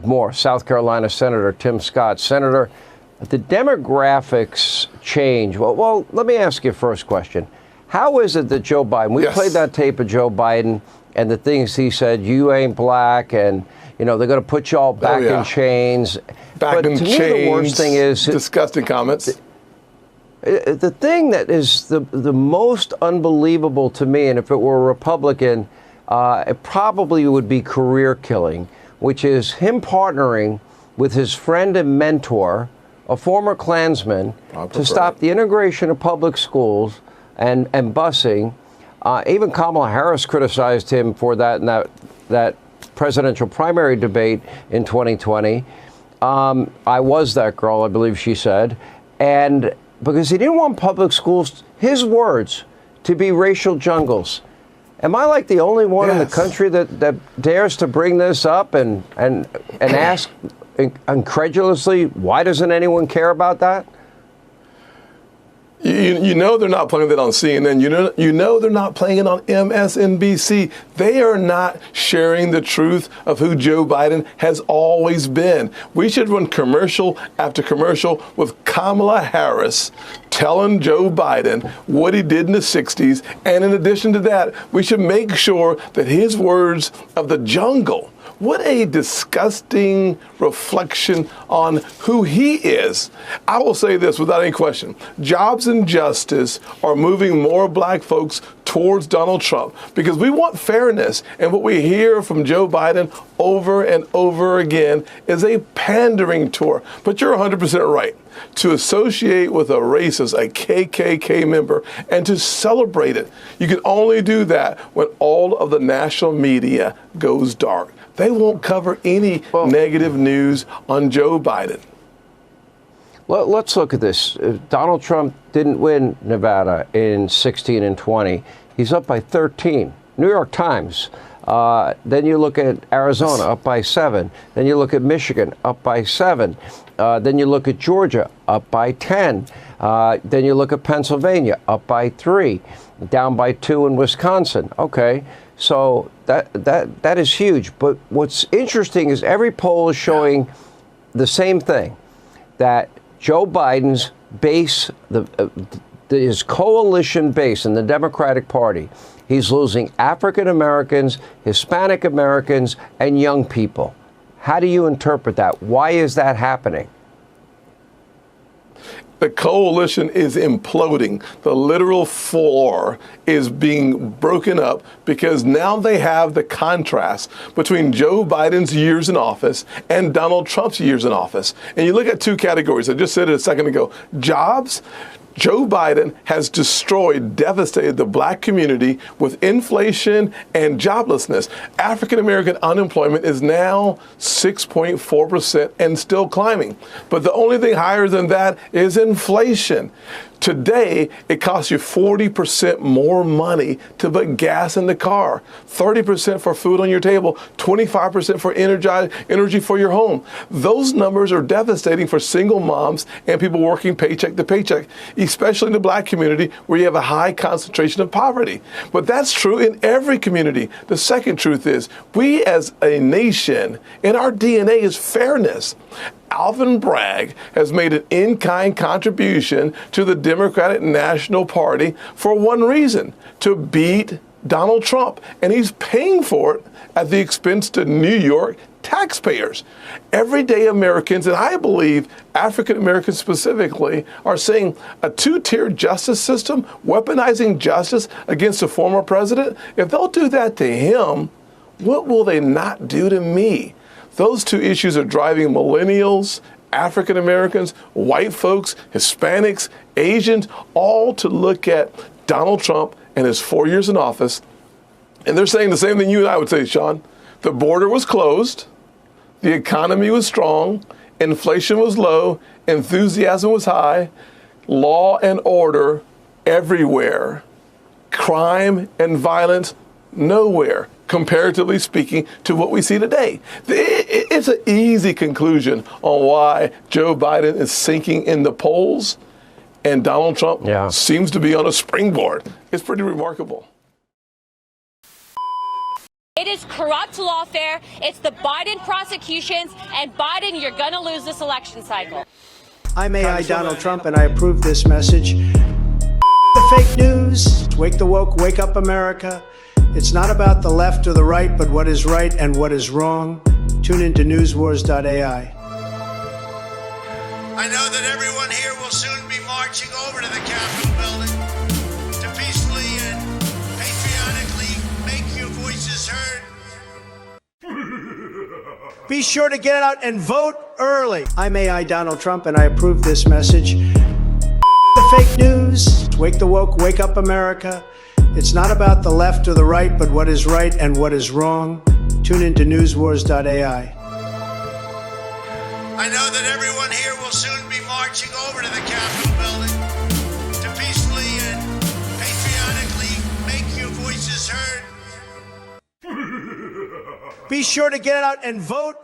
more. South Carolina Senator Tim Scott. Senator, the demographics change. Well, let me ask you a first question. How is it that Joe Biden, we played that tape of Joe Biden and the things he said, you ain't black, and, they're going to put you all back in chains. Back in chains. Me, the worst thing is... Disgusting comments. The thing that is the most unbelievable to me, and if it were a Republican, it probably would be career killing, which is him partnering with his friend and mentor, a former Klansman, to stop the integration of public schools and busing. Even Kamala Harris criticized him for that in that presidential primary debate in 2020. I was that girl, I believe she said. And because he didn't want public schools, his words, to be racial jungles. Am I like the only one in the country that dares to bring this up and ask incredulously, why doesn't anyone care about that? You know they're not playing that on CNN. You know they're not playing it on MSNBC. They are not sharing the truth of who Joe Biden has always been. We should run commercial after commercial with Kamala Harris telling Joe Biden what he did in the 60s. And in addition to that, we should make sure that his words of the jungle, what a disgusting reflection on who he is. I will say this without any question. Jobs and justice are moving more black folks towards Donald Trump because we want fairness. And what we hear from Joe Biden over and over again is a pandering tour. But you're 100% right. To associate with a racist, a KKK member, and to celebrate it, you can only do that when all of the national media goes dark. They won't cover any negative news on Joe Biden. Well, let's look at this. Donald Trump didn't win Nevada in 16 and 20. He's up by 13. New York Times. Then you look at Arizona, up by 7. Then you look at Michigan, up by 7. Then you look at Georgia, up by 10. Then you look at Pennsylvania, up by 3. Down by 2 in Wisconsin. Okay, so that is huge. But what's interesting is every poll is showing the same thing, that Joe Biden's base, his coalition base in the Democratic Party, he's losing African Americans, Hispanic Americans, and young people. How do you interpret that? Why is that happening? The coalition is imploding. The literal floor is being broken up because now they have the contrast between Joe Biden's years in office and Donald Trump's years in office. And you look at two categories. I just said it a second ago. Jobs. Joe Biden has destroyed, devastated the black community with inflation and joblessness. African American unemployment is now 6.4% and still climbing. But the only thing higher than that is inflation. Today, it costs you 40% more money to put gas in the car, 30% for food on your table, 25% for energy for your home. Those numbers are devastating for single moms and people working paycheck to paycheck, especially in the black community where you have a high concentration of poverty. But that's true in every community. The second truth is we as a nation, in our DNA is fairness. Alvin Bragg has made an in-kind contribution to the Democratic National Party for one reason, to beat Donald Trump. And he's paying for it at the expense to New York taxpayers. Everyday Americans, and I believe African Americans specifically, are saying a two-tier justice system, weaponizing justice against a former president, if they'll do that to him, what will they not do to me? Those two issues are driving millennials, African Americans, white folks, Hispanics, Asians, all to look at Donald Trump and his 4 years in office. And they're saying the same thing you and I would say, Sean. The border was closed. The economy was strong. Inflation was low. Enthusiasm was high. Law and order everywhere. Crime and violence nowhere, comparatively speaking, to what we see today. It's an easy conclusion on why Joe Biden is sinking in the polls and Donald Trump seems to be on a springboard. It's pretty remarkable. Biden's corrupt lawfare. It's the Biden prosecutions. And Biden, you're going to lose this election cycle. I'm AI Donald Trump, and I approve this message. The fake news. Wake the woke. Wake up, America. It's not about the left or the right, but what is right and what is wrong. Tune into newswars.ai. I know that everyone here will soon be marching over to the Capitol building to peacefully and patriotically make your voices heard. Be sure to get out and vote early. I'm AI Donald Trump, and I approve this message. The fake news. Wake the woke. Wake up, America. It's not about the left or the right, but what is right and what is wrong. Tune into newswars.ai. I know that everyone here will soon be marching over to the Capitol building to peacefully and patriotically make your voices heard. Be sure to get out and vote